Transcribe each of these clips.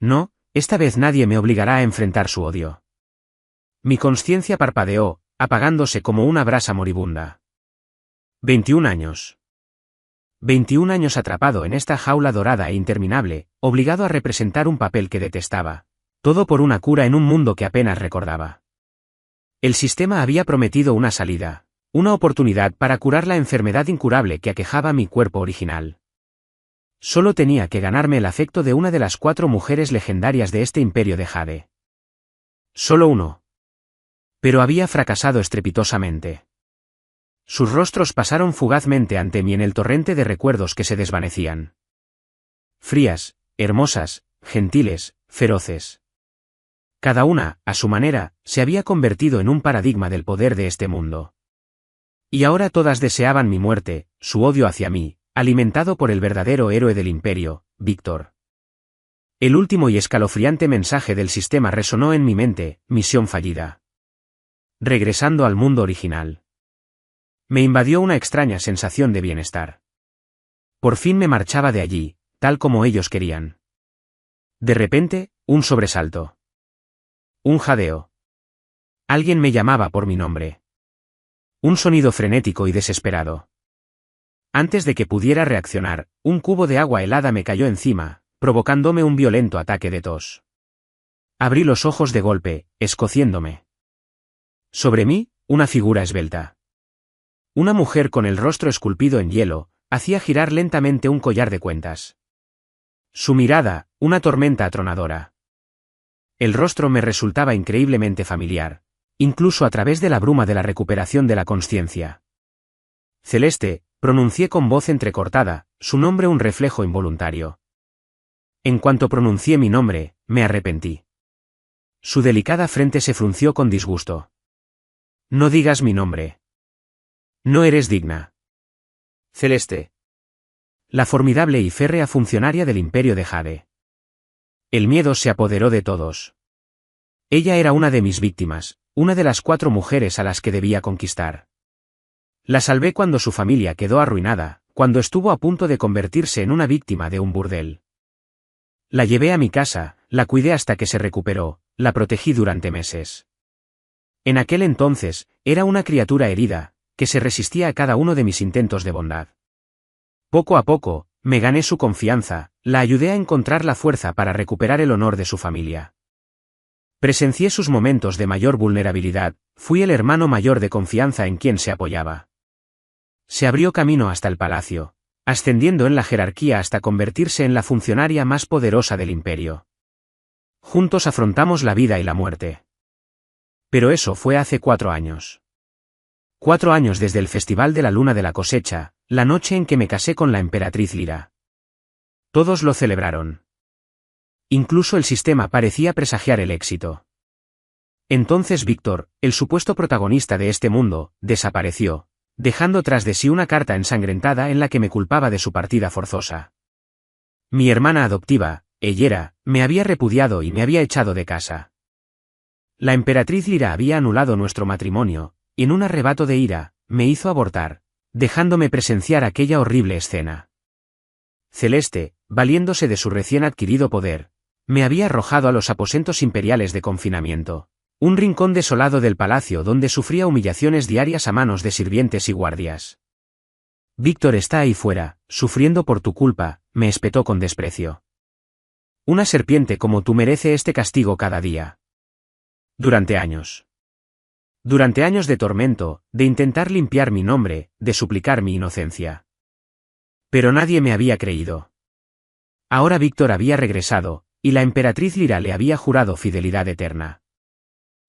No, esta vez nadie me obligará a enfrentar su odio. Mi conciencia parpadeó, apagándose como una brasa moribunda. 21 años. 21 años atrapado en esta jaula dorada e interminable, obligado a representar un papel que detestaba. Todo por una cura en un mundo que apenas recordaba. El sistema había prometido una salida, una oportunidad para curar la enfermedad incurable que aquejaba mi cuerpo original. Solo tenía que ganarme el afecto de una de las 4 mujeres legendarias de este imperio de Jade. Solo uno. Pero había fracasado estrepitosamente. Sus rostros pasaron fugazmente ante mí en el torrente de recuerdos que se desvanecían. Frías, hermosas, gentiles, feroces. Cada una, a su manera, se había convertido en un paradigma del poder de este mundo. Y ahora todas deseaban mi muerte, su odio hacia mí, alimentado por el verdadero héroe del imperio, Víctor. El último y escalofriante mensaje del sistema resonó en mi mente: misión fallida. Regresando al mundo original. Me invadió una extraña sensación de bienestar. Por fin me marchaba de allí, tal como ellos querían. De repente, un sobresalto. Un jadeo. Alguien me llamaba por mi nombre. Un sonido frenético y desesperado. Antes de que pudiera reaccionar, un cubo de agua helada me cayó encima, provocándome un violento ataque de tos. Abrí los ojos de golpe, escociéndome. Sobre mí, una figura esbelta. Una mujer con el rostro esculpido en hielo, hacía girar lentamente un collar de cuentas. Su mirada, una tormenta atronadora. El rostro me resultaba increíblemente familiar, incluso a través de la bruma de la recuperación de la consciencia. Celeste, pronuncié con voz entrecortada, su nombre un reflejo involuntario. En cuanto pronuncié mi nombre, me arrepentí. Su delicada frente se frunció con disgusto. No digas mi nombre. No eres digna. Celeste. La formidable y férrea funcionaria del imperio de Jade. El miedo se apoderó de todos. Ella era una de mis víctimas, una de las 4 mujeres a las que debía conquistar. La salvé cuando su familia quedó arruinada, cuando estuvo a punto de convertirse en una víctima de un burdel. La llevé a mi casa, la cuidé hasta que se recuperó, la protegí durante meses. En aquel entonces, era una criatura herida, que se resistía a cada uno de mis intentos de bondad. Poco a poco, me gané su confianza, la ayudé a encontrar la fuerza para recuperar el honor de su familia. Presencié sus momentos de mayor vulnerabilidad, fui el hermano mayor de confianza en quien se apoyaba. Se abrió camino hasta el palacio, ascendiendo en la jerarquía hasta convertirse en la funcionaria más poderosa del imperio. Juntos afrontamos la vida y la muerte. Pero eso fue hace 4 años. 4 años desde el Festival de la Luna de la Cosecha, la noche en que me casé con la emperatriz Lyra. Todos lo celebraron. Incluso el sistema parecía presagiar el éxito. Entonces Víctor, el supuesto protagonista de este mundo, desapareció, dejando tras de sí una carta ensangrentada en la que me culpaba de su partida forzosa. Mi hermana adoptiva, Eyera, me había repudiado y me había echado de casa. La emperatriz Lyra había anulado nuestro matrimonio, y en un arrebato de ira, me hizo abortar, dejándome presenciar aquella horrible escena. Celeste, valiéndose de su recién adquirido poder, me había arrojado a los aposentos imperiales de confinamiento, un rincón desolado del palacio donde sufría humillaciones diarias a manos de sirvientes y guardias. Víctor está ahí fuera, sufriendo por tu culpa, me espetó con desprecio. Una serpiente como tú merece este castigo cada día. Durante años. Durante años de tormento, de intentar limpiar mi nombre, de suplicar mi inocencia. Pero nadie me había creído. Ahora Víctor había regresado, y la emperatriz Lyra le había jurado fidelidad eterna.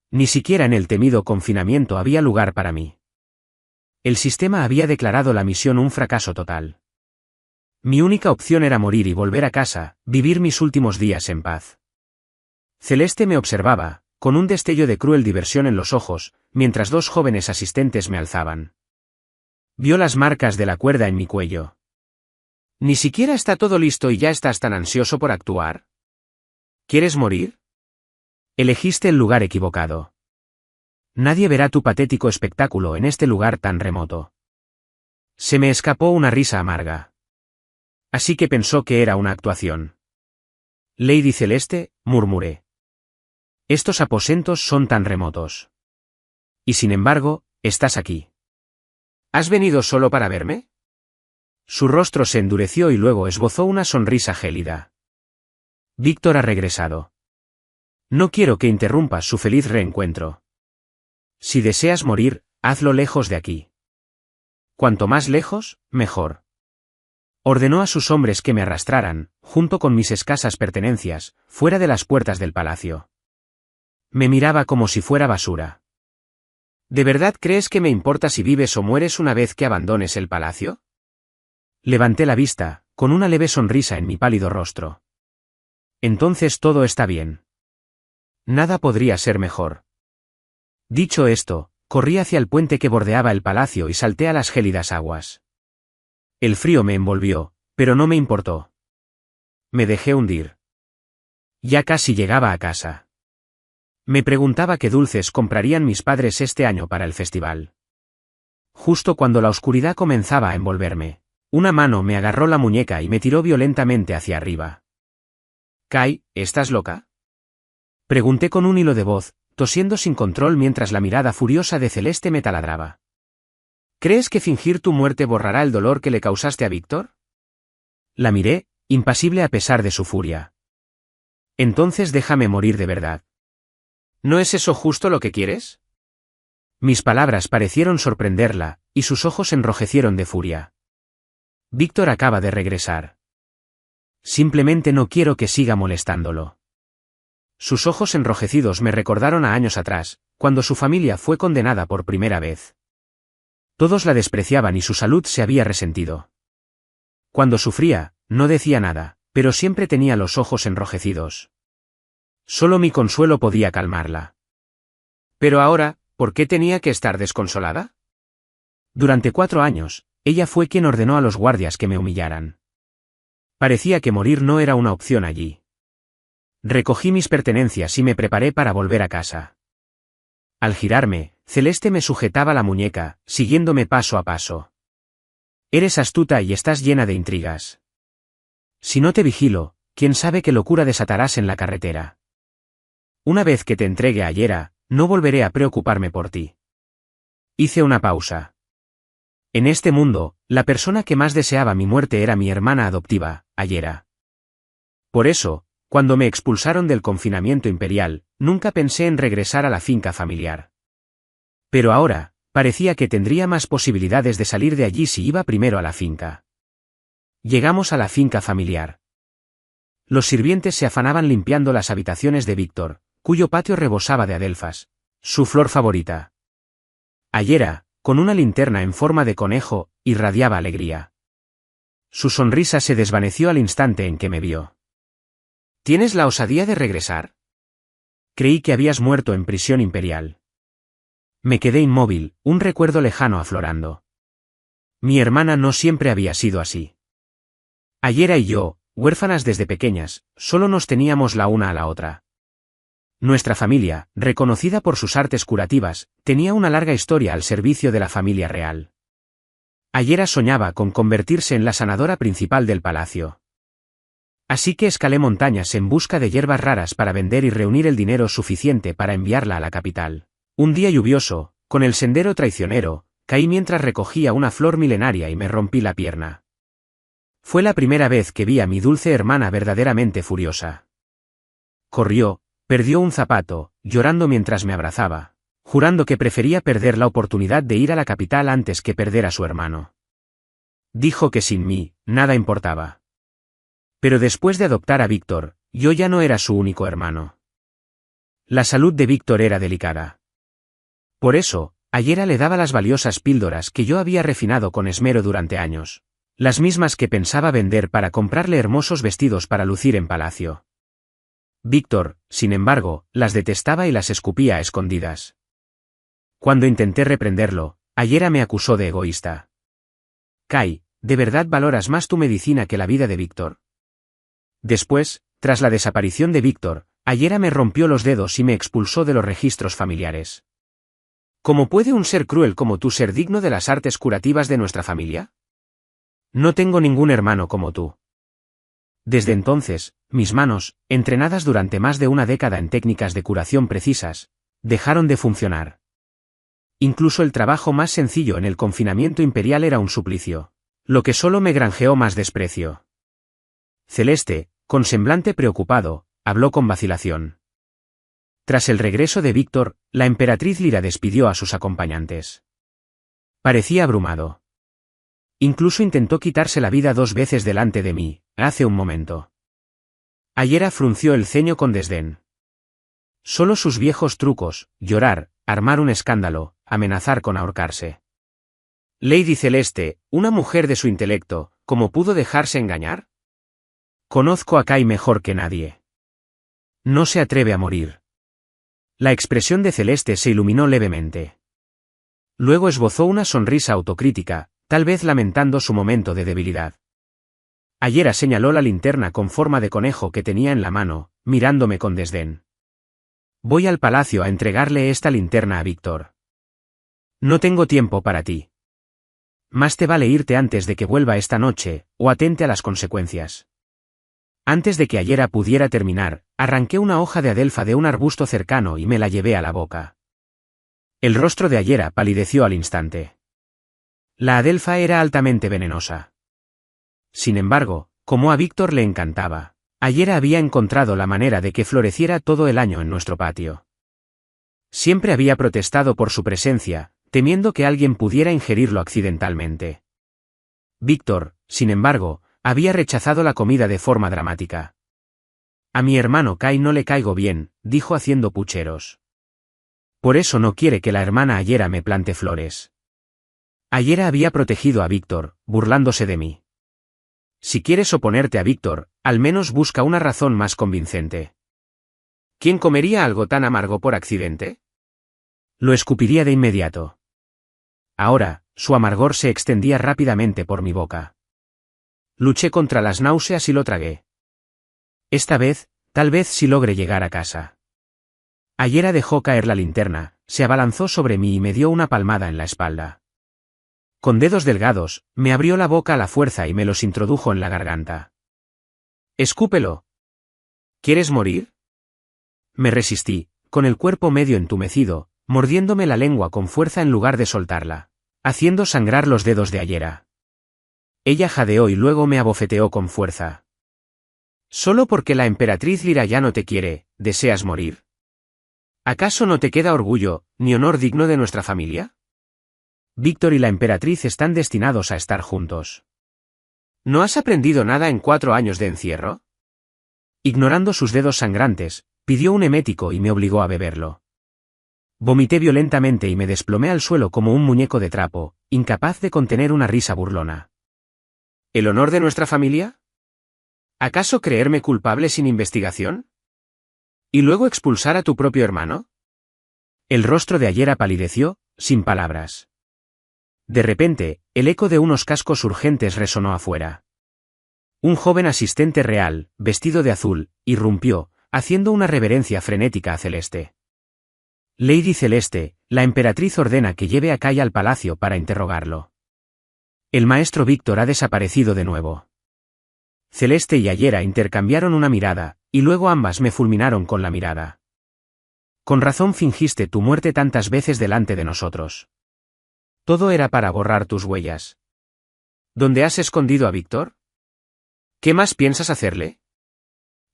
Ni siquiera en el temido confinamiento había lugar para mí. El sistema había declarado la misión un fracaso total. Mi única opción era morir y volver a casa, vivir mis últimos días en paz. Celeste me observaba, con un destello de cruel diversión en los ojos, mientras 2 jóvenes asistentes me alzaban. Vio las marcas de la cuerda en mi cuello. ¿Ni siquiera está todo listo y ya estás tan ansioso por actuar? ¿Quieres morir? Elegiste el lugar equivocado. Nadie verá tu patético espectáculo en este lugar tan remoto. Se me escapó una risa amarga. Así que pensó que era una actuación. Lady Celeste, murmuré. Estos aposentos son tan remotos. Y sin embargo, estás aquí. ¿Has venido solo para verme? Su rostro se endureció y luego esbozó una sonrisa gélida. Víctor ha regresado. No quiero que interrumpas su feliz reencuentro. Si deseas morir, hazlo lejos de aquí. Cuanto más lejos, mejor. Ordenó a sus hombres que me arrastraran, junto con mis escasas pertenencias, fuera de las puertas del palacio. Me miraba como si fuera basura. ¿De verdad crees que me importa si vives o mueres una vez que abandones el palacio? Levanté la vista, con una leve sonrisa en mi pálido rostro. Entonces todo está bien. Nada podría ser mejor. Dicho esto, corrí hacia el puente que bordeaba el palacio y salté a las gélidas aguas. El frío me envolvió, pero no me importó. Me dejé hundir. Ya casi llegaba a casa. Me preguntaba qué dulces comprarían mis padres este año para el festival. Justo cuando la oscuridad comenzaba a envolverme, una mano me agarró la muñeca y me tiró violentamente hacia arriba. «Kai, ¿estás loca?», pregunté con un hilo de voz, tosiendo sin control mientras la mirada furiosa de Celeste me taladraba. «¿Crees que fingir tu muerte borrará el dolor que le causaste a Víctor?». La miré, impasible a pesar de su furia. «Entonces déjame morir de verdad». «¿No es eso justo lo que quieres?». Mis palabras parecieron sorprenderla, y sus ojos enrojecieron de furia. «Víctor acaba de regresar. Simplemente no quiero que siga molestándolo». Sus ojos enrojecidos me recordaron a años atrás, cuando su familia fue condenada por primera vez. Todos la despreciaban y su salud se había resentido. Cuando sufría, no decía nada, pero siempre tenía los ojos enrojecidos. Solo mi consuelo podía calmarla. Pero ahora, ¿por qué tenía que estar desconsolada? Durante 4 años, ella fue quien ordenó a los guardias que me humillaran. Parecía que morir no era una opción allí. Recogí mis pertenencias y me preparé para volver a casa. Al girarme, Celeste me sujetaba la muñeca, siguiéndome paso a paso. «Eres astuta y estás llena de intrigas. Si no te vigilo, quién sabe qué locura desatarás en la carretera. Una vez que te entregue a Ayera, no volveré a preocuparme por ti». Hice una pausa. En este mundo, la persona que más deseaba mi muerte era mi hermana adoptiva, Ayera. Por eso, cuando me expulsaron del confinamiento imperial, nunca pensé en regresar a la finca familiar. Pero ahora, parecía que tendría más posibilidades de salir de allí si iba primero a la finca. Llegamos a la finca familiar. Los sirvientes se afanaban limpiando las habitaciones de Víctor, cuyo patio rebosaba de adelfas, su flor favorita. Ayera, con una linterna en forma de conejo, irradiaba alegría. Su sonrisa se desvaneció al instante en que me vio. ¿Tienes la osadía de regresar? Creí que habías muerto en prisión imperial. Me quedé inmóvil, un recuerdo lejano aflorando. Mi hermana no siempre había sido así. Ayera y yo, huérfanas desde pequeñas, solo nos teníamos la una a la otra. Nuestra familia, reconocida por sus artes curativas, tenía una larga historia al servicio de la familia real. Ayera soñaba con convertirse en la sanadora principal del palacio. Así que escalé montañas en busca de hierbas raras para vender y reunir el dinero suficiente para enviarla a la capital. Un día lluvioso, con el sendero traicionero, caí mientras recogía una flor milenaria y me rompí la pierna. Fue la primera vez que vi a mi dulce hermana verdaderamente furiosa. Corrió, perdió un zapato, llorando mientras me abrazaba, jurando que prefería perder la oportunidad de ir a la capital antes que perder a su hermano. Dijo que sin mí, nada importaba. Pero después de adoptar a Víctor, yo ya no era su único hermano. La salud de Víctor era delicada. Por eso, Ayera le daba las valiosas píldoras que yo había refinado con esmero durante años, las mismas que pensaba vender para comprarle hermosos vestidos para lucir en palacio. Víctor, sin embargo, las detestaba y las escupía a escondidas. Cuando intenté reprenderlo, Ayera me acusó de egoísta. «Kai, ¿de verdad valoras más tu medicina que la vida de Víctor?». Después, tras la desaparición de Víctor, Ayera me rompió los dedos y me expulsó de los registros familiares. ¿Cómo puede un ser cruel como tú ser digno de las artes curativas de nuestra familia? No tengo ningún hermano como tú. Desde entonces, mis manos, entrenadas durante más de una década en técnicas de curación precisas, dejaron de funcionar. Incluso el trabajo más sencillo en el confinamiento imperial era un suplicio, lo que solo me granjeó más desprecio. Celeste, con semblante preocupado, habló con vacilación. Tras el regreso de Víctor, la emperatriz Lyra despidió a sus acompañantes. Parecía abrumado. Incluso intentó quitarse la vida 2 veces delante de mí, hace un momento. Ayera frunció el ceño con desdén. Solo sus viejos trucos, llorar, armar un escándalo, amenazar con ahorcarse. Lady Celeste, una mujer de su intelecto, ¿cómo pudo dejarse engañar? Conozco a Kai mejor que nadie. No se atreve a morir. La expresión de Celeste se iluminó levemente. Luego esbozó una sonrisa autocrítica, tal vez lamentando su momento de debilidad. Ayera señaló la linterna con forma de conejo que tenía en la mano, mirándome con desdén. Voy al palacio a entregarle esta linterna a Víctor. No tengo tiempo para ti. Más te vale irte antes de que vuelva esta noche, o atente a las consecuencias. Antes de que Ayera pudiera terminar, arranqué una hoja de adelfa de un arbusto cercano y me la llevé a la boca. El rostro de Ayera palideció al instante. La adelfa era altamente venenosa. Sin embargo, como a Víctor le encantaba, Ayera había encontrado la manera de que floreciera todo el año en nuestro patio. Siempre había protestado por su presencia, temiendo que alguien pudiera ingerirlo accidentalmente. Víctor, sin embargo, había rechazado la comida de forma dramática. A mi hermano Kai no le caigo bien, dijo haciendo pucheros. Por eso no quiere que la hermana Ayera me plante flores. Ayera había protegido a Víctor, burlándose de mí. Si quieres oponerte a Víctor, al menos busca una razón más convincente. ¿Quién comería algo tan amargo por accidente? Lo escupiría de inmediato. Ahora, su amargor se extendía rápidamente por mi boca. Luché contra las náuseas y lo tragué. Esta vez, tal vez sí logre llegar a casa. Ayera dejó caer la linterna, se abalanzó sobre mí y me dio una palmada en la espalda. Con dedos delgados, me abrió la boca a la fuerza y me los introdujo en la garganta. «Escúpelo». «¿Quieres morir?». Me resistí, con el cuerpo medio entumecido, mordiéndome la lengua con fuerza en lugar de soltarla, haciendo sangrar los dedos de Ayera. Ella jadeó y luego me abofeteó con fuerza. «Solo porque la emperatriz Lyra ya no te quiere, ¿deseas morir? ¿Acaso no te queda orgullo, ni honor digno de nuestra familia? Víctor y la emperatriz están destinados a estar juntos. ¿No has aprendido nada en 4 años de encierro?». Ignorando sus dedos sangrantes, pidió un emético y me obligó a beberlo. Vomité violentamente y me desplomé al suelo como un muñeco de trapo, incapaz de contener una risa burlona. ¿El honor de nuestra familia? ¿Acaso creerme culpable sin investigación? ¿Y luego expulsar a tu propio hermano? El rostro de Ayera palideció, sin palabras. De repente, el eco de unos cascos urgentes resonó afuera. Un joven asistente real, vestido de azul, irrumpió, haciendo una reverencia frenética a Celeste. «Lady Celeste, la emperatriz ordena que lleve a Kai al palacio para interrogarlo». El maestro Víctor ha desaparecido de nuevo. Celeste y Ayera intercambiaron una mirada, y luego ambas me fulminaron con la mirada. «Con razón fingiste tu muerte tantas veces delante de nosotros. Todo era para borrar tus huellas. ¿Dónde has escondido a Víctor? ¿Qué más piensas hacerle?».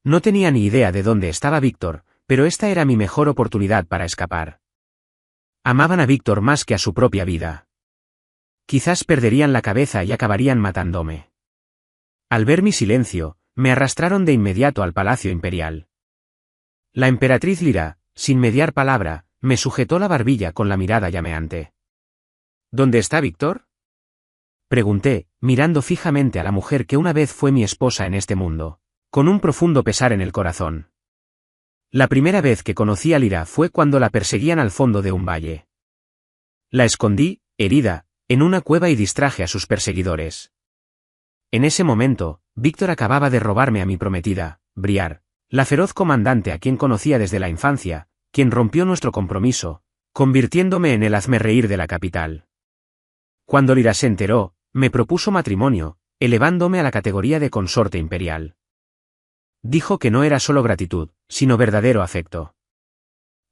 No tenía ni idea de dónde estaba Víctor, pero esta era mi mejor oportunidad para escapar. Amaban a Víctor más que a su propia vida. Quizás perderían la cabeza y acabarían matándome. Al ver mi silencio, me arrastraron de inmediato al palacio imperial. La emperatriz Lyra, sin mediar palabra, me sujetó la barbilla con la mirada llameante. «¿Dónde está Víctor?». Pregunté, mirando fijamente a la mujer que una vez fue mi esposa en este mundo, con un profundo pesar en el corazón. La primera vez que conocí a Lyra fue cuando la perseguían al fondo de un valle. La escondí, herida, en una cueva y distraje a sus perseguidores. En ese momento, Víctor acababa de robarme a mi prometida, Briar, la feroz comandante a quien conocía desde la infancia, quien rompió nuestro compromiso, convirtiéndome en el hazmerreír de la capital. Cuando Lyra se enteró, me propuso matrimonio, elevándome a la categoría de consorte imperial. dijo que no era solo gratitud, sino verdadero afecto.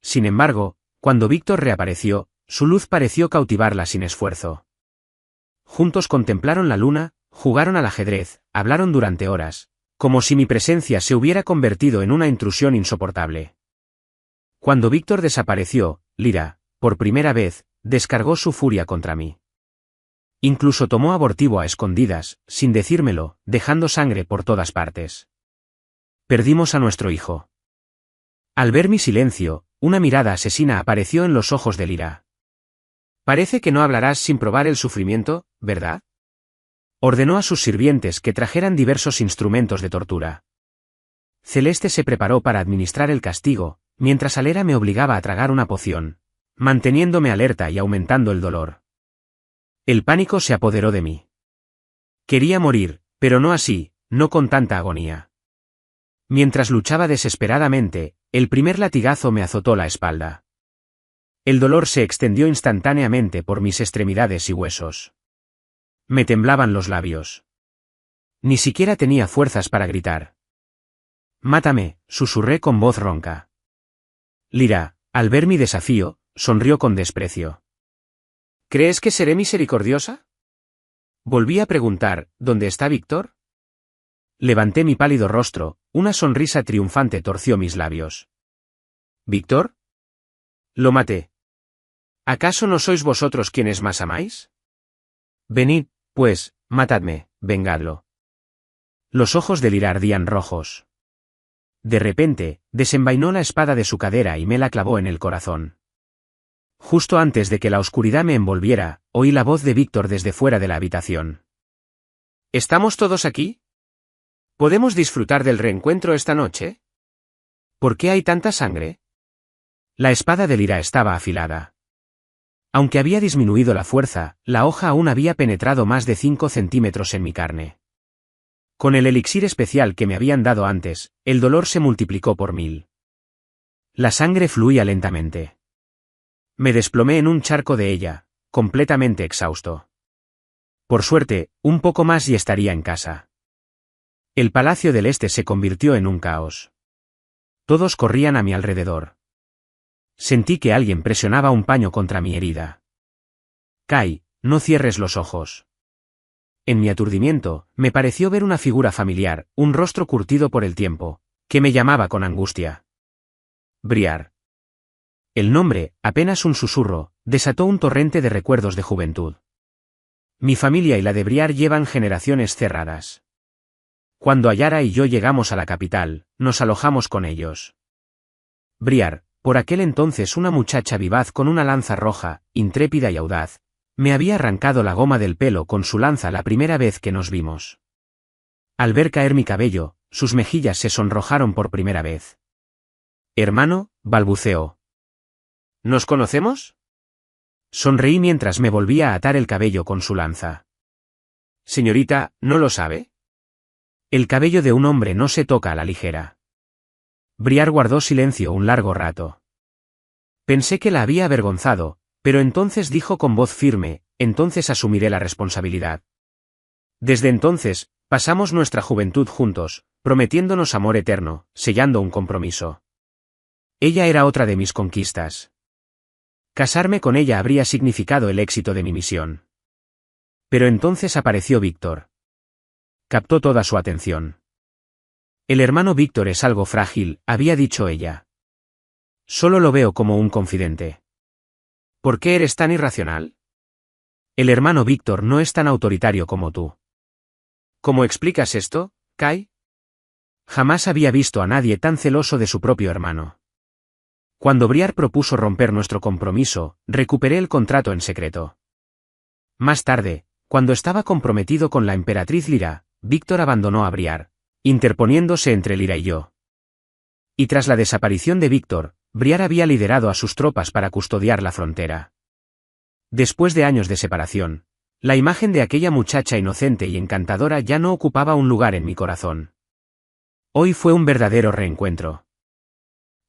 Sin embargo, cuando Víctor reapareció, su luz pareció cautivarla sin esfuerzo. Juntos contemplaron la luna, jugaron al ajedrez, hablaron durante horas, como si mi presencia se hubiera convertido en una intrusión insoportable. Cuando Víctor desapareció, Lyra, por primera vez, descargó su furia contra mí. Incluso tomó abortivo a escondidas, sin decírmelo, dejando sangre por todas partes. Perdimos a nuestro hijo. Al ver mi silencio, una mirada asesina apareció en los ojos de Lyra. Parece que no hablarás sin probar el sufrimiento, ¿verdad? Ordenó a sus sirvientes que trajeran diversos instrumentos de tortura. Celeste se preparó para administrar el castigo, mientras Alera me obligaba a tragar una poción, manteniéndome alerta y aumentando el dolor. El pánico se apoderó de mí. Quería morir, pero no así, no con tanta agonía. Mientras luchaba desesperadamente, el primer latigazo me azotó la espalda. El dolor se extendió instantáneamente por mis extremidades y huesos. Me temblaban los labios. Ni siquiera tenía fuerzas para gritar. «Mátame», susurré con voz ronca. Lyra, al ver mi desafío, sonrió con desprecio. «¿Crees que seré misericordiosa?» Volví a preguntar, ¿dónde está Víctor? Levanté mi pálido rostro, una sonrisa triunfante torció mis labios. ¿Víctor? Lo maté. ¿Acaso no sois vosotros quienes más amáis? Venid, pues, matadme, vengadlo. Los ojos de Lyra ardían rojos. De repente, desenvainó la espada de su cadera y me la clavó en el corazón. Justo antes de que la oscuridad me envolviera, oí la voz de Víctor desde fuera de la habitación. ¿Estamos todos aquí? ¿Podemos disfrutar del reencuentro esta noche? ¿Por qué hay tanta sangre? La espada de Lyra estaba afilada. Aunque había disminuido la fuerza, la hoja aún había penetrado más de 5 centímetros en mi carne. Con el elixir especial que me habían dado antes, el dolor se multiplicó por 1000. La sangre fluía lentamente. Me desplomé en un charco de ella, completamente exhausto. Por suerte, un poco más y estaría en casa. El Palacio del Este se convirtió en un caos. Todos corrían a mi alrededor. Sentí que alguien presionaba un paño contra mi herida. Kai, no cierres los ojos. En mi aturdimiento, me pareció ver una figura familiar, un rostro curtido por el tiempo, que me llamaba con angustia. Briar. El nombre, apenas un susurro, desató un torrente de recuerdos de juventud. Mi familia y la de Briar llevan generaciones cerradas. Cuando Ayara y yo llegamos a la capital, nos alojamos con ellos. Briar, por aquel entonces una muchacha vivaz con una lanza roja, intrépida y audaz, me había arrancado la goma del pelo con su lanza la primera vez que nos vimos. Al ver caer mi cabello, sus mejillas se sonrojaron por primera vez. «Hermano», balbuceó. «¿Nos conocemos?» Sonreí mientras me volvía a atar el cabello con su lanza. «Señorita, ¿no lo sabe?» El cabello de un hombre no se toca a la ligera. Briar guardó silencio un largo rato. Pensé que la había avergonzado, pero entonces dijo con voz firme, «Entonces asumiré la responsabilidad». Desde entonces, pasamos nuestra juventud juntos, prometiéndonos amor eterno, sellando un compromiso. Ella era otra de mis conquistas. Casarme con ella habría significado el éxito de mi misión. Pero entonces apareció Víctor. Captó toda su atención. «El hermano Víctor es algo frágil», había dicho ella. «Solo lo veo como un confidente». «¿Por qué eres tan irracional?» «El hermano Víctor no es tan autoritario como tú». «¿Cómo explicas esto, Kai?» Jamás había visto a nadie tan celoso de su propio hermano. Cuando Briar propuso romper nuestro compromiso, recuperé el contrato en secreto. Más tarde, cuando estaba comprometido con la emperatriz Lyra, Víctor abandonó a Briar, interponiéndose entre Lyra y yo. Y tras la desaparición de Víctor, Briar había liderado a sus tropas para custodiar la frontera. Después de años de separación, la imagen de aquella muchacha inocente y encantadora ya no ocupaba un lugar en mi corazón. Hoy fue un verdadero reencuentro.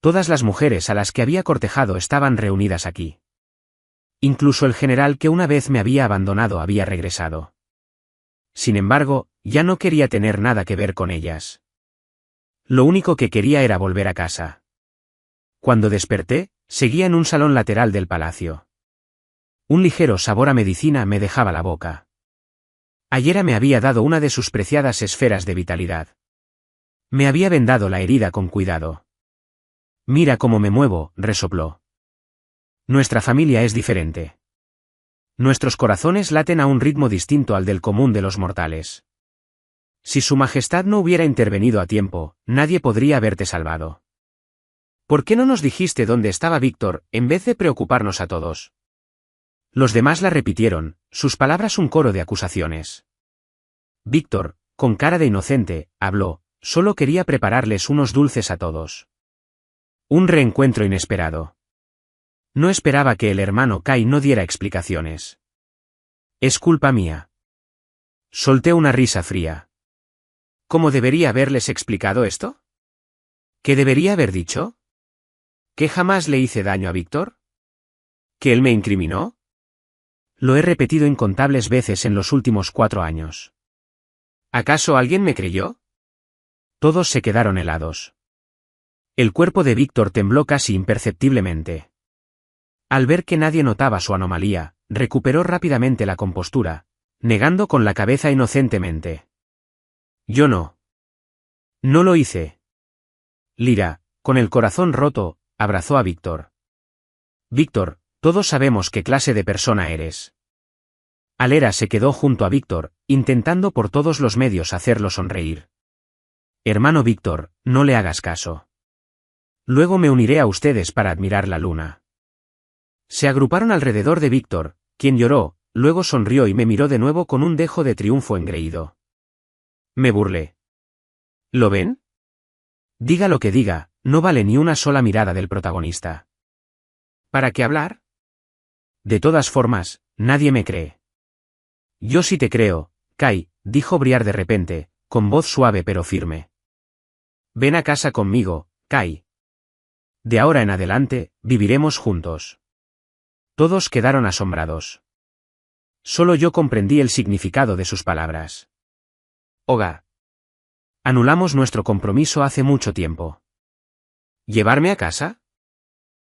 Todas las mujeres a las que había cortejado estaban reunidas aquí. Incluso el general que una vez me había abandonado había regresado. Sin embargo, ya no quería tener nada que ver con ellas. Lo único que quería era volver a casa. Cuando desperté, seguía en un salón lateral del palacio. Un ligero sabor a medicina me dejaba la boca. Ayer me había dado una de sus preciadas esferas de vitalidad. Me había vendado la herida con cuidado. Mira cómo me muevo, resopló. Nuestra familia es diferente. Nuestros corazones laten a un ritmo distinto al del común de los mortales. Si su majestad no hubiera intervenido a tiempo, nadie podría haberte salvado. ¿Por qué no nos dijiste dónde estaba Víctor, en vez de preocuparnos a todos? Los demás la repitieron, sus palabras un coro de acusaciones. Víctor, con cara de inocente, habló, solo quería prepararles unos dulces a todos. Un reencuentro inesperado. No esperaba que el hermano Kai no diera explicaciones. Es culpa mía. Solté una risa fría. ¿Cómo debería haberles explicado esto? ¿Qué debería haber dicho? ¿Que jamás le hice daño a Víctor? ¿Que él me incriminó? Lo he repetido incontables veces en los últimos 4 años. ¿Acaso alguien me creyó? Todos se quedaron helados. El cuerpo de Víctor tembló casi imperceptiblemente. Al ver que nadie notaba su anomalía, recuperó rápidamente la compostura, negando con la cabeza inocentemente. Yo no. No lo hice. Lyra, con el corazón roto, abrazó a Víctor. Víctor, todos sabemos qué clase de persona eres. Alera se quedó junto a Víctor, intentando por todos los medios hacerlo sonreír. Hermano Víctor, no le hagas caso. Luego me uniré a ustedes para admirar la luna. Se agruparon alrededor de Víctor, quien lloró, luego sonrió y me miró de nuevo con un dejo de triunfo engreído. Me burlé. ¿Lo ven? Diga lo que diga, no vale ni una sola mirada del protagonista. ¿Para qué hablar? De todas formas, nadie me cree. Yo sí te creo, Kai, dijo Briar de repente, con voz suave pero firme. Ven a casa conmigo, Kai. De ahora en adelante, viviremos juntos. Todos quedaron asombrados. Solo yo comprendí el significado de sus palabras. Oga. Anulamos nuestro compromiso hace mucho tiempo. ¿Llevarme a casa?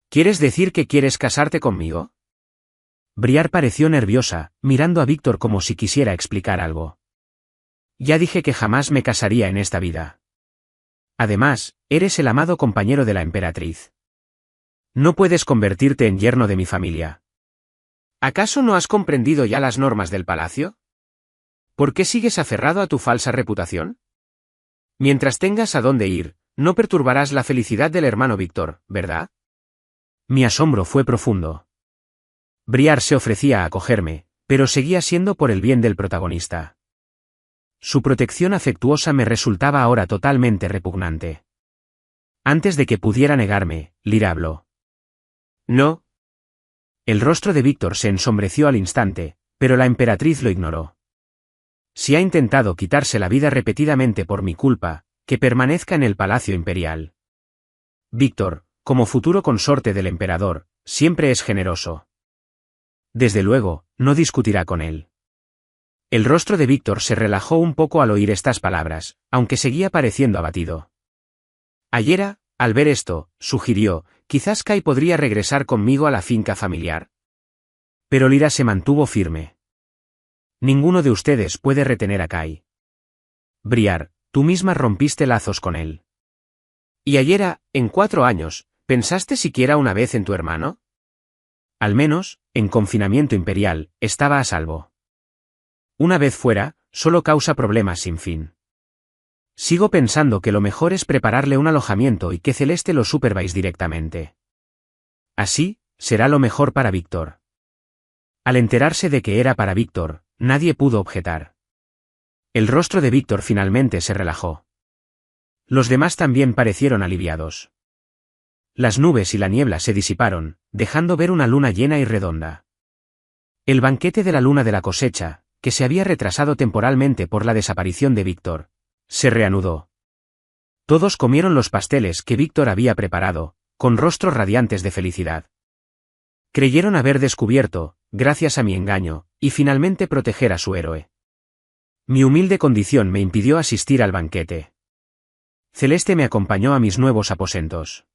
¿Quieres decir que quieres casarte conmigo? Briar pareció nerviosa, mirando a Víctor como si quisiera explicar algo. Ya dije que jamás me casaría en esta vida. Además, eres el amado compañero de la emperatriz. No puedes convertirte en yerno de mi familia. ¿Acaso no has comprendido ya las normas del palacio? ¿Por qué sigues aferrado a tu falsa reputación? Mientras tengas a dónde ir, no perturbarás la felicidad del hermano Víctor, ¿verdad? Mi asombro fue profundo. Briar se ofrecía a acogerme, pero seguía siendo por el bien del protagonista. Su protección afectuosa me resultaba ahora totalmente repugnante. Antes de que pudiera negarme, Lyra habló. No. El rostro de Víctor se ensombreció al instante, pero la emperatriz lo ignoró. Si ha intentado quitarse la vida repetidamente por mi culpa, que permanezca en el palacio imperial. Víctor, como futuro consorte del emperador, siempre es generoso. Desde luego, no discutirá con él. El rostro de Víctor se relajó un poco al oír estas palabras, aunque seguía pareciendo abatido. Ayera, al ver esto, sugirió, quizás Kai podría regresar conmigo a la finca familiar. Pero Lyra se mantuvo firme. Ninguno de ustedes puede retener a Kai. Briar, tú misma rompiste lazos con él. Y Ayera, en 4 años, ¿pensaste siquiera una vez en tu hermano? Al menos, en confinamiento imperial, estaba a salvo. Una vez fuera, solo causa problemas sin fin. Sigo pensando que lo mejor es prepararle un alojamiento y que Celeste lo supervise directamente. Así, será lo mejor para Víctor. Al enterarse de que era para Víctor, nadie pudo objetar. El rostro de Víctor finalmente se relajó. Los demás también parecieron aliviados. Las nubes y la niebla se disiparon, dejando ver una luna llena y redonda. El banquete de la luna de la cosecha, que se había retrasado temporalmente por la desaparición de Víctor, se reanudó. Todos comieron los pasteles que Víctor había preparado, con rostros radiantes de felicidad. Creyeron haber descubierto, gracias a mi engaño, y finalmente proteger a su héroe. Mi humilde condición me impidió asistir al banquete. Celeste me acompañó a mis nuevos aposentos.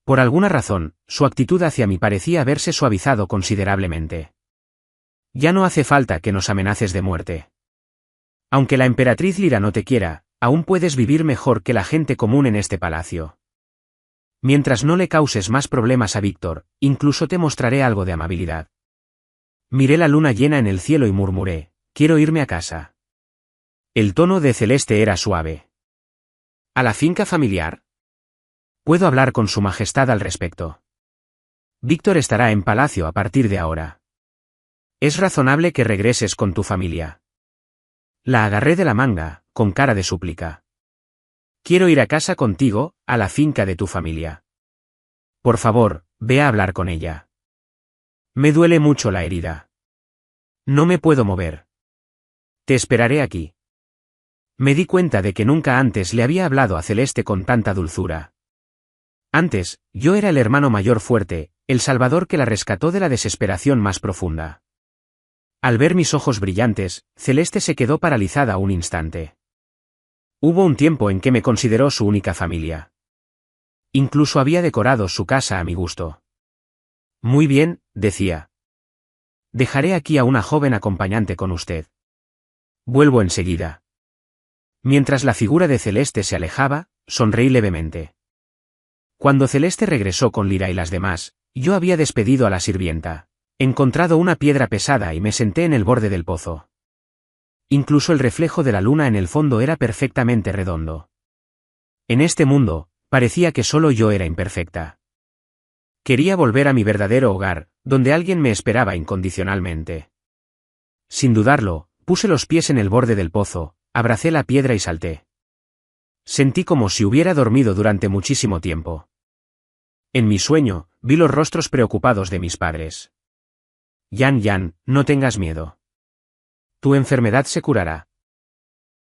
Por alguna razón, su actitud hacia mí parecía haberse suavizado considerablemente. Ya no hace falta que nos amenaces de muerte. Aunque la emperatriz Lyra no te quiera, aún puedes vivir mejor que la gente común en este palacio. Mientras no le causes más problemas a Víctor, incluso te mostraré algo de amabilidad. Miré la luna llena en el cielo y murmuré, quiero irme a casa. El tono de Celeste era suave. ¿A la finca familiar? Puedo hablar con su majestad al respecto. Víctor estará en palacio a partir de ahora. Es razonable que regreses con tu familia. La agarré de la manga, con cara de súplica. Quiero ir a casa contigo, a la finca de tu familia. Por favor, ve a hablar con ella. Me duele mucho la herida. No me puedo mover. Te esperaré aquí. Me di cuenta de que nunca antes le había hablado a Celeste con tanta dulzura. Antes, yo era el hermano mayor fuerte, el salvador que la rescató de la desesperación más profunda. Al ver mis ojos brillantes, Celeste se quedó paralizada un instante. Hubo un tiempo en que me consideró su única familia. Incluso había decorado su casa a mi gusto. Muy bien, decía. Dejaré aquí a una joven acompañante con usted. Vuelvo enseguida. Mientras la figura de Celeste se alejaba, sonreí levemente. Cuando Celeste regresó con Lyra y las demás, yo había despedido a la sirvienta, encontrado una piedra pesada y me senté en el borde del pozo. Incluso el reflejo de la luna en el fondo era perfectamente redondo. En este mundo, parecía que solo yo era imperfecta. Quería volver a mi verdadero hogar, donde alguien me esperaba incondicionalmente. Sin dudarlo, puse los pies en el borde del pozo, abracé la piedra y salté. Sentí como si hubiera dormido durante muchísimo tiempo. En mi sueño, vi los rostros preocupados de mis padres. Yan, no tengas miedo. Tu enfermedad se curará.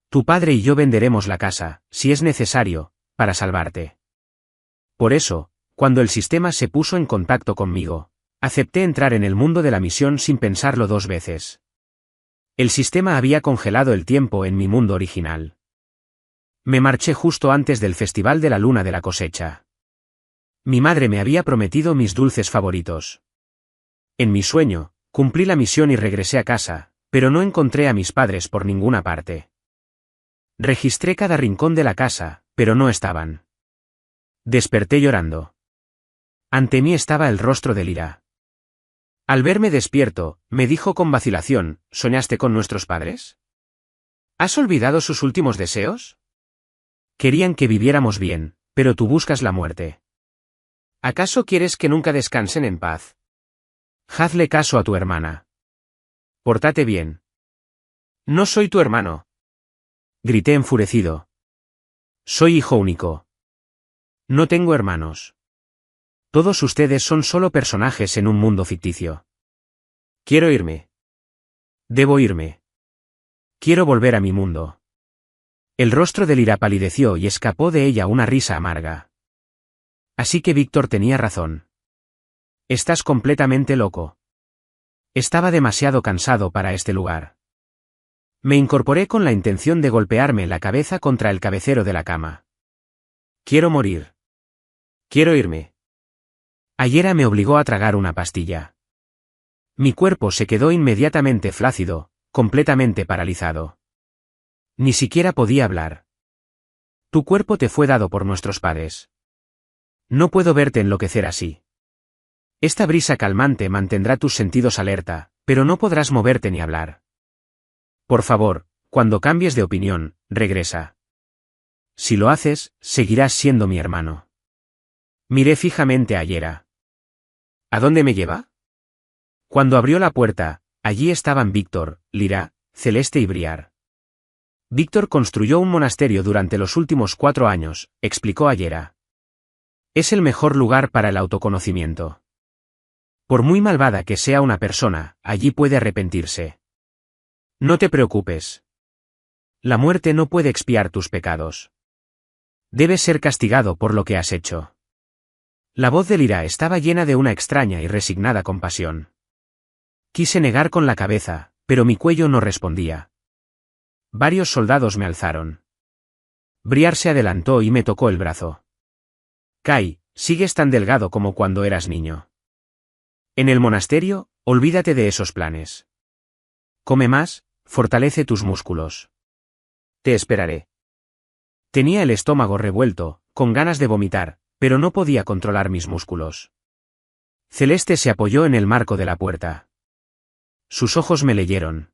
Tu padre y yo venderemos la casa, si es necesario, para salvarte. Por eso, cuando el sistema se puso en contacto conmigo, acepté entrar en el mundo de la misión sin pensarlo dos veces. El sistema había congelado el tiempo en mi mundo original. Me marché justo antes del Festival de la Luna de la Cosecha. Mi madre me había prometido mis dulces favoritos. En mi sueño, cumplí la misión y regresé a casa, pero no encontré a mis padres por ninguna parte. Registré cada rincón de la casa, pero no estaban. Desperté llorando. Ante mí estaba el rostro de Lyra. Al verme despierto, me dijo con vacilación, ¿soñaste con nuestros padres? ¿Has olvidado sus últimos deseos? Querían que viviéramos bien, pero tú buscas la muerte. ¿Acaso quieres que nunca descansen en paz? Hazle caso a tu hermana. Pórtate bien. No soy tu hermano. Grité enfurecido. Soy hijo único. No tengo hermanos. Todos ustedes son solo personajes en un mundo ficticio. Quiero irme. Debo irme. Quiero volver a mi mundo. El rostro de Lyra palideció y escapó de ella una risa amarga. Así que Víctor tenía razón. Estás completamente loco. Estaba demasiado cansado para este lugar. Me incorporé con la intención de golpearme la cabeza contra el cabecero de la cama. Quiero morir. Quiero irme. Ayera me obligó a tragar una pastilla. Mi cuerpo se quedó inmediatamente flácido, completamente paralizado. Ni siquiera podía hablar. Tu cuerpo te fue dado por nuestros padres. No puedo verte enloquecer así. Esta brisa calmante mantendrá tus sentidos alerta, pero no podrás moverte ni hablar. Por favor, cuando cambies de opinión, regresa. Si lo haces, seguirás siendo mi hermano. Miré fijamente a Ayera. ¿A dónde me lleva? Cuando abrió la puerta, allí estaban Víctor, Lyra, Celeste y Briar. Víctor construyó un monasterio durante los últimos 4 años, explicó Ayera. Es el mejor lugar para el autoconocimiento. Por muy malvada que sea una persona, allí puede arrepentirse. No te preocupes. La muerte no puede expiar tus pecados. Debes ser castigado por lo que has hecho. La voz de Lyra estaba llena de una extraña y resignada compasión. Quise negar con la cabeza, pero mi cuello no respondía. Varios soldados me alzaron. Briar se adelantó y me tocó el brazo. Kai, sigues tan delgado como cuando eras niño. En el monasterio, olvídate de esos planes. Come más, fortalece tus músculos. Te esperaré. Tenía el estómago revuelto, con ganas de vomitar, pero no podía controlar mis músculos. Celeste se apoyó en el marco de la puerta. Sus ojos me leyeron.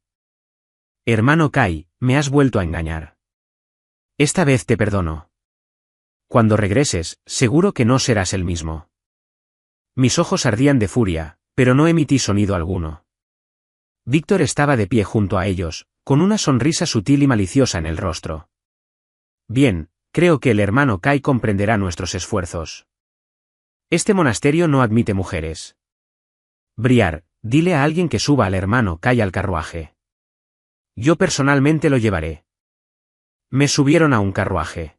Hermano Kai, me has vuelto a engañar. Esta vez te perdono. Cuando regreses, seguro que no serás el mismo. Mis ojos ardían de furia, pero no emití sonido alguno. Víctor estaba de pie junto a ellos, con una sonrisa sutil y maliciosa en el rostro. Bien, creo que el hermano Kai comprenderá nuestros esfuerzos. Este monasterio no admite mujeres. Briar, dile a alguien que suba al hermano Kai al carruaje. Yo personalmente lo llevaré. Me subieron a un carruaje.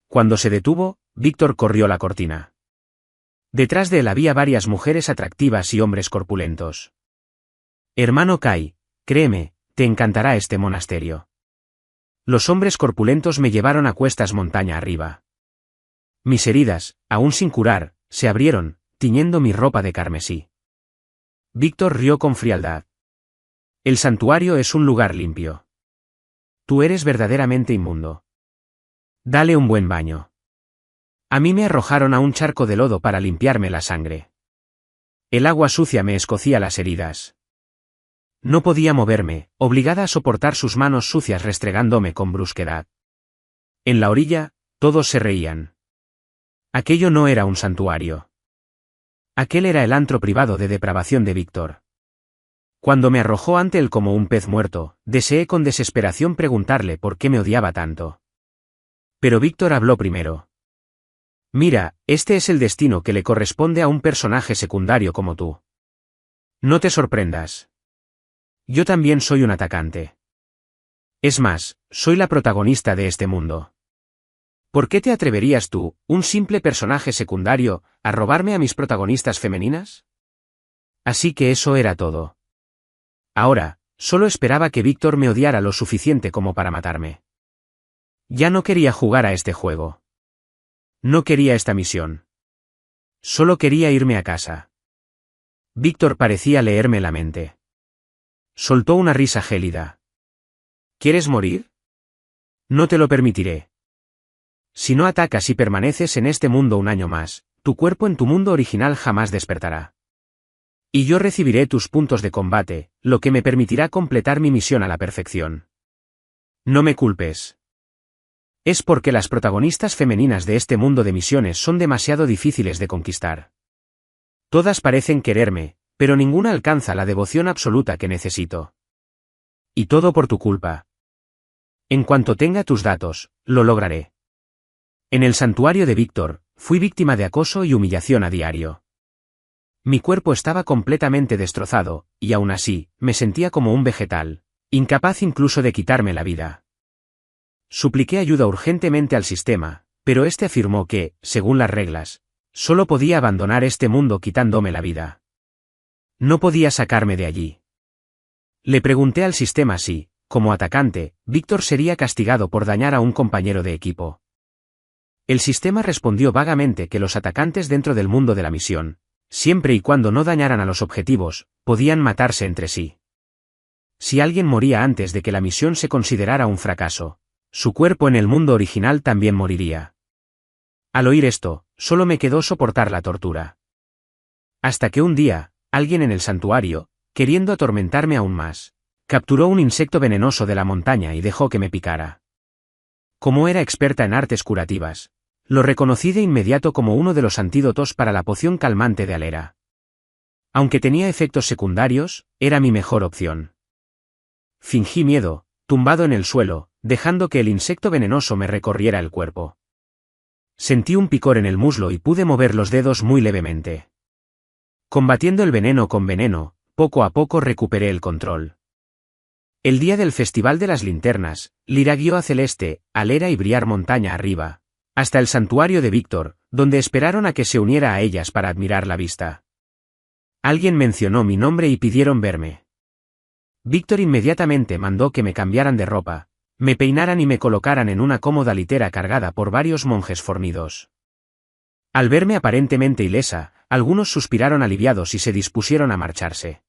Cuando se detuvo, Víctor corrió la cortina. Detrás de él había varias mujeres atractivas y hombres corpulentos. Hermano Kai, créeme, te encantará este monasterio. Los hombres corpulentos me llevaron a cuestas montaña arriba. Mis heridas, aún sin curar, se abrieron, tiñendo mi ropa de carmesí. Víctor rió con frialdad. El santuario es un lugar limpio. Tú eres verdaderamente inmundo. Dale un buen baño. A mí me arrojaron a un charco de lodo para limpiarme la sangre. El agua sucia me escocía las heridas. No podía moverme, obligada a soportar sus manos sucias restregándome con brusquedad. En la orilla, todos se reían. Aquello no era un santuario. Aquel era el antro privado de depravación de Víctor. Cuando me arrojó ante él como un pez muerto, deseé con desesperación preguntarle por qué me odiaba tanto. Pero Víctor habló primero. Mira, este es el destino que le corresponde a un personaje secundario como tú. No te sorprendas. Yo también soy un atacante. Es más, soy la protagonista de este mundo. ¿Por qué te atreverías tú, un simple personaje secundario, a robarme a mis protagonistas femeninas? Así que eso era todo. Ahora, solo esperaba que Víctor me odiara lo suficiente como para matarme. Ya no quería jugar a este juego. No quería esta misión. Solo quería irme a casa. Víctor parecía leerme la mente. Soltó una risa gélida. ¿Quieres morir? No te lo permitiré. Si no atacas y permaneces en este mundo un año más, tu cuerpo en tu mundo original jamás despertará. Y yo recibiré tus puntos de combate, lo que me permitirá completar mi misión a la perfección. No me culpes. Es porque las protagonistas femeninas de este mundo de misiones son demasiado difíciles de conquistar. Todas parecen quererme, pero ninguna alcanza la devoción absoluta que necesito. Y todo por tu culpa. En cuanto tenga tus datos, lo lograré. En el santuario de Víctor, fui víctima de acoso y humillación a diario. Mi cuerpo estaba completamente destrozado, y aún así, me sentía como un vegetal, incapaz incluso de quitarme la vida. Supliqué ayuda urgentemente al sistema, pero este afirmó que, según las reglas, solo podía abandonar este mundo quitándome la vida. No podía sacarme de allí. Le pregunté al sistema si, como atacante, Víctor sería castigado por dañar a un compañero de equipo. El sistema respondió vagamente que los atacantes dentro del mundo de la misión, siempre y cuando no dañaran a los objetivos, podían matarse entre sí. Si alguien moría antes de que la misión se considerara un fracaso, su cuerpo en el mundo original también moriría. Al oír esto, solo me quedó soportar la tortura. Hasta que un día, alguien en el santuario, queriendo atormentarme aún más, capturó un insecto venenoso de la montaña y dejó que me picara. Como era experta en artes curativas, lo reconocí de inmediato como uno de los antídotos para la poción calmante de Alera. Aunque tenía efectos secundarios, era mi mejor opción. Fingí miedo, tumbado en el suelo, dejando que el insecto venenoso me recorriera el cuerpo. Sentí un picor en el muslo y pude mover los dedos muy levemente. Combatiendo el veneno con veneno, poco a poco recuperé el control. El día del Festival de las Linternas, Lyra guió a Celeste, Alera y Briar montaña arriba, hasta el santuario de Víctor, donde esperaron a que se uniera a ellas para admirar la vista. Alguien mencionó mi nombre y pidieron verme. Víctor inmediatamente mandó que me cambiaran de ropa, me peinaran y me colocaran en una cómoda litera cargada por varios monjes fornidos. Al verme aparentemente ilesa, algunos suspiraron aliviados y se dispusieron a marcharse.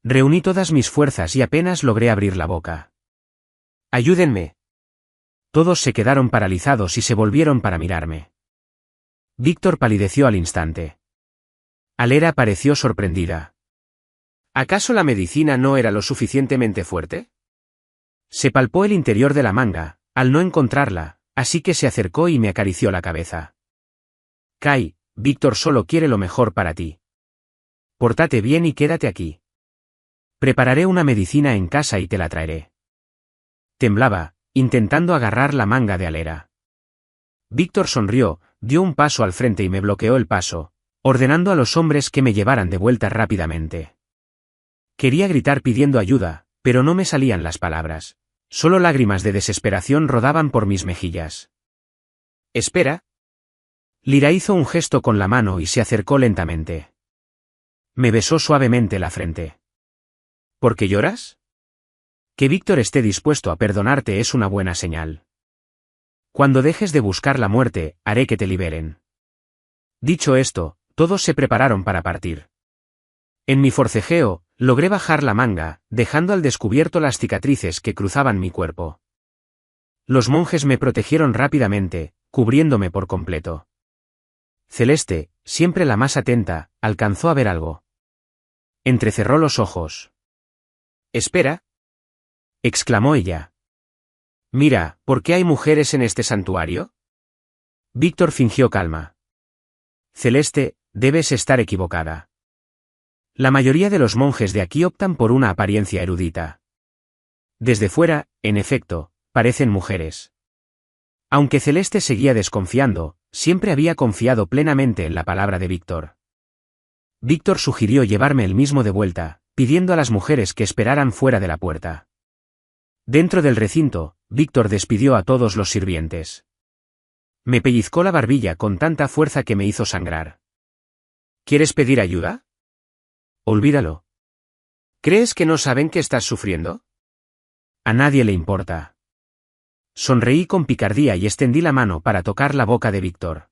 Reuní todas mis fuerzas y apenas logré abrir la boca. «¡Ayúdenme!». Todos se quedaron paralizados y se volvieron para mirarme. Víctor palideció al instante. Alera pareció sorprendida. ¿Acaso la medicina no era lo suficientemente fuerte? Se palpó el interior de la manga, al no encontrarla, así que se acercó y me acarició la cabeza. Kai, Víctor solo quiere lo mejor para ti. Pórtate bien y quédate aquí. Prepararé una medicina en casa y te la traeré. Temblaba, intentando agarrar la manga de Alera. Víctor sonrió, dio un paso al frente y me bloqueó el paso, ordenando a los hombres que me llevaran de vuelta rápidamente. Quería gritar pidiendo ayuda, pero no me salían las palabras. Solo lágrimas de desesperación rodaban por mis mejillas. «Espera». Lira hizo un gesto con la mano y se acercó lentamente. Me besó suavemente la frente. ¿Por qué lloras? Que Víctor esté dispuesto a perdonarte es una buena señal. Cuando dejes de buscar la muerte, haré que te liberen. Dicho esto, todos se prepararon para partir. En mi forcejeo, logré bajar la manga, dejando al descubierto las cicatrices que cruzaban mi cuerpo. Los monjes me protegieron rápidamente, cubriéndome por completo. Celeste, siempre la más atenta, alcanzó a ver algo. Entrecerró los ojos. «Espera», exclamó ella. «Mira, ¿por qué hay mujeres en este santuario?». Víctor fingió calma. «Celeste, debes estar equivocada. La mayoría de los monjes de aquí optan por una apariencia erudita. Desde fuera, en efecto, parecen mujeres». Aunque Celeste seguía desconfiando, siempre había confiado plenamente en la palabra de Víctor. Víctor sugirió llevarme él mismo de vuelta, pidiendo a las mujeres que esperaran fuera de la puerta. Dentro del recinto, Víctor despidió a todos los sirvientes. Me pellizcó la barbilla con tanta fuerza que me hizo sangrar. ¿Quieres pedir ayuda? Olvídalo. ¿Crees que no saben que estás sufriendo? A nadie le importa. Sonreí con picardía y extendí la mano para tocar la boca de Víctor.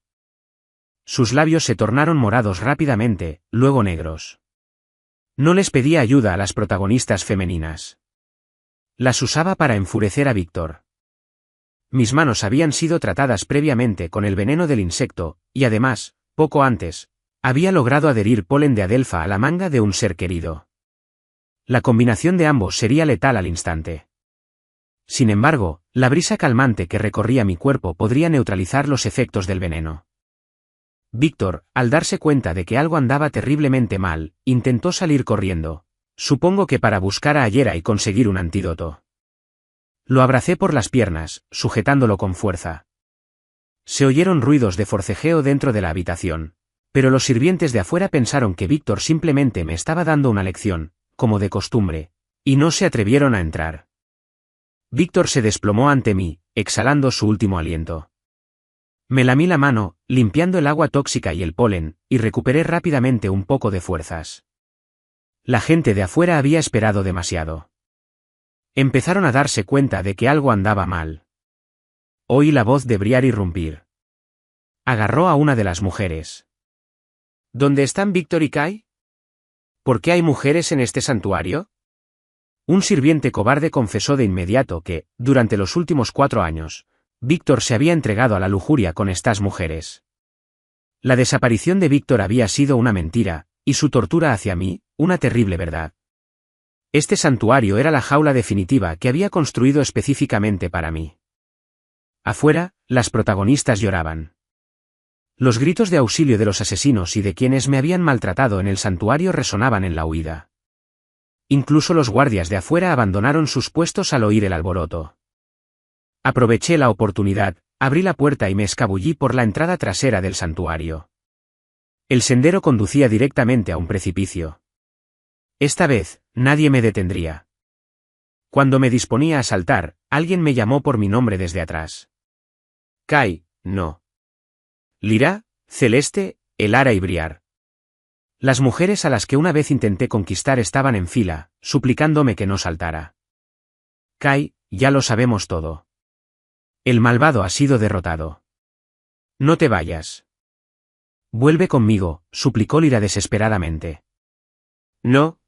Sus labios se tornaron morados rápidamente, luego negros. No les pedía ayuda a las protagonistas femeninas. Las usaba para enfurecer a Víctor. Mis manos habían sido tratadas previamente con el veneno del insecto, y además, poco antes, había logrado adherir polen de adelfa a la manga de un ser querido. La combinación de ambos sería letal al instante. Sin embargo, la brisa calmante que recorría mi cuerpo podría neutralizar los efectos del veneno. Víctor, al darse cuenta de que algo andaba terriblemente mal, intentó salir corriendo, supongo que para buscar a Ayera y conseguir un antídoto. Lo abracé por las piernas, sujetándolo con fuerza. Se oyeron ruidos de forcejeo dentro de la habitación, pero los sirvientes de afuera pensaron que Víctor simplemente me estaba dando una lección, como de costumbre, y no se atrevieron a entrar. Víctor se desplomó ante mí, exhalando su último aliento. Me lamí la mano, limpiando el agua tóxica y el polen, y recuperé rápidamente un poco de fuerzas. La gente de afuera había esperado demasiado. Empezaron a darse cuenta de que algo andaba mal. Oí la voz de Briar irrumpir. Agarró a una de las mujeres. ¿Dónde están Víctor y Kai? ¿Por qué hay mujeres en este santuario? Un sirviente cobarde confesó de inmediato que, durante los últimos 4 años, Víctor se había entregado a la lujuria con estas mujeres. La desaparición de Víctor había sido una mentira, y su tortura hacia mí, una terrible verdad. Este santuario era la jaula definitiva que había construido específicamente para mí. Afuera, las protagonistas lloraban. Los gritos de auxilio de los asesinos y de quienes me habían maltratado en el santuario resonaban en la huida. Incluso los guardias de afuera abandonaron sus puestos al oír el alboroto. Aproveché la oportunidad, abrí la puerta y me escabullí por la entrada trasera del santuario. El sendero conducía directamente a un precipicio. Esta vez, nadie me detendría. Cuando me disponía a saltar, alguien me llamó por mi nombre desde atrás. Kai, no. Lira, Celeste, Elara y Briar. Las mujeres a las que una vez intenté conquistar estaban en fila, suplicándome que no saltara. Kai, ya lo sabemos todo. El malvado ha sido derrotado. No te vayas. Vuelve conmigo, suplicó Lyra desesperadamente. No.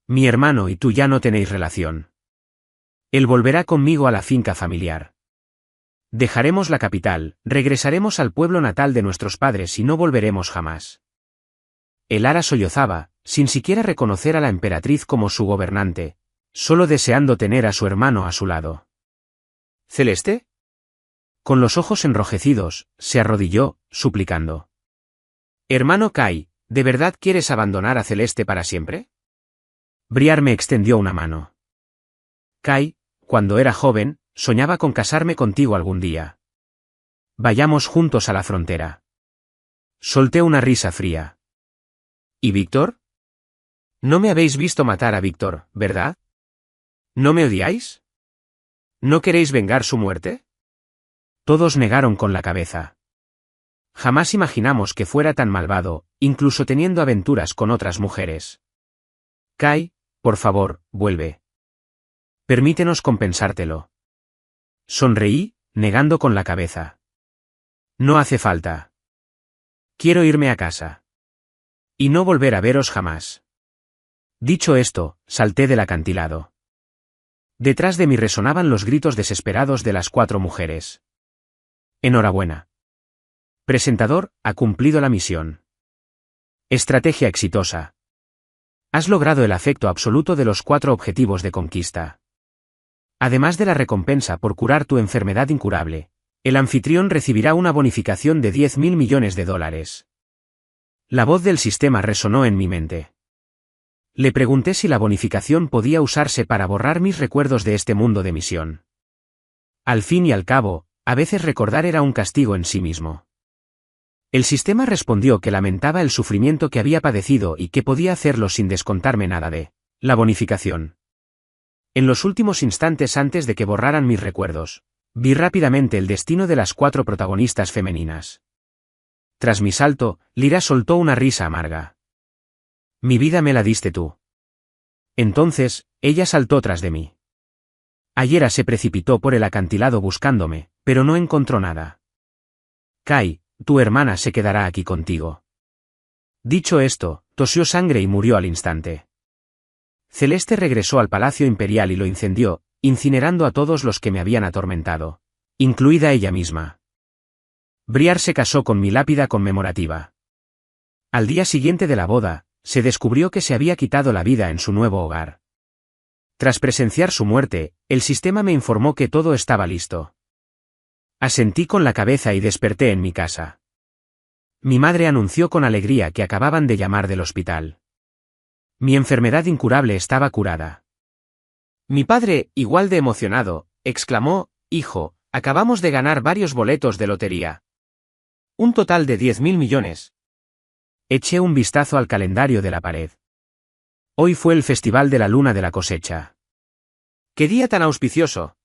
Mi hermano y tú ya no tenéis relación. Él volverá conmigo a la finca familiar. Dejaremos la capital, regresaremos al pueblo natal de nuestros padres y no volveremos jamás. Elara sollozaba, sin siquiera reconocer a la emperatriz como su gobernante, solo deseando tener a su hermano a su lado. ¿Celeste? Con los ojos enrojecidos, se arrodilló, suplicando. Hermano Kai, ¿de verdad quieres abandonar a Celeste para siempre? Briar me extendió una mano. Kai, cuando era joven, soñaba con casarme contigo algún día. Vayamos juntos a la frontera. Solté una risa fría. ¿Y Víctor? No me habéis visto matar a Víctor, ¿verdad? ¿No me odiáis? ¿No queréis vengar su muerte? Todos negaron con la cabeza. Jamás imaginamos que fuera tan malvado, incluso teniendo aventuras con otras mujeres. Kai, por favor, vuelve. Permítenos compensártelo. Sonreí, negando con la cabeza. No hace falta. Quiero irme a casa. Y no volver a veros jamás. Dicho esto, salté del acantilado. Detrás de mí resonaban los gritos desesperados de las 4 mujeres. Enhorabuena. Presentador, ha cumplido la misión. Estrategia exitosa. Has logrado el afecto absoluto de los 4 objetivos de conquista. Además de la recompensa por curar tu enfermedad incurable, el anfitrión recibirá una bonificación de $10.000 millones. La voz del sistema resonó en mi mente. Le pregunté si la bonificación podía usarse para borrar mis recuerdos de este mundo de misión. Al fin y al cabo, a veces recordar era un castigo en sí mismo. El sistema respondió que lamentaba el sufrimiento que había padecido y que podía hacerlo sin descontarme nada de la bonificación. En los últimos instantes antes de que borraran mis recuerdos, vi rápidamente el destino de las 4 protagonistas femeninas. Tras mi salto, Lyra soltó una risa amarga. Mi vida me la diste tú. Entonces, ella saltó tras de mí. Ayera se precipitó por el acantilado buscándome, pero no encontró nada. Kai, tu hermana se quedará aquí contigo. Dicho esto, tosió sangre y murió al instante. Celeste regresó al Palacio Imperial y lo incendió, incinerando a todos los que me habían atormentado, incluida ella misma. Briar se casó con mi lápida conmemorativa. Al día siguiente de la boda, se descubrió que se había quitado la vida en su nuevo hogar. Tras presenciar su muerte, el sistema me informó que todo estaba listo. Asentí con la cabeza y desperté en mi casa. Mi madre anunció con alegría que acababan de llamar del hospital. Mi enfermedad incurable estaba curada. Mi padre, igual de emocionado, exclamó, hijo, acabamos de ganar varios boletos de lotería. Un total de 10.000 millones. Eché un vistazo al calendario de la pared. Hoy fue el festival de la luna de la cosecha. ¡Qué día tan auspicioso!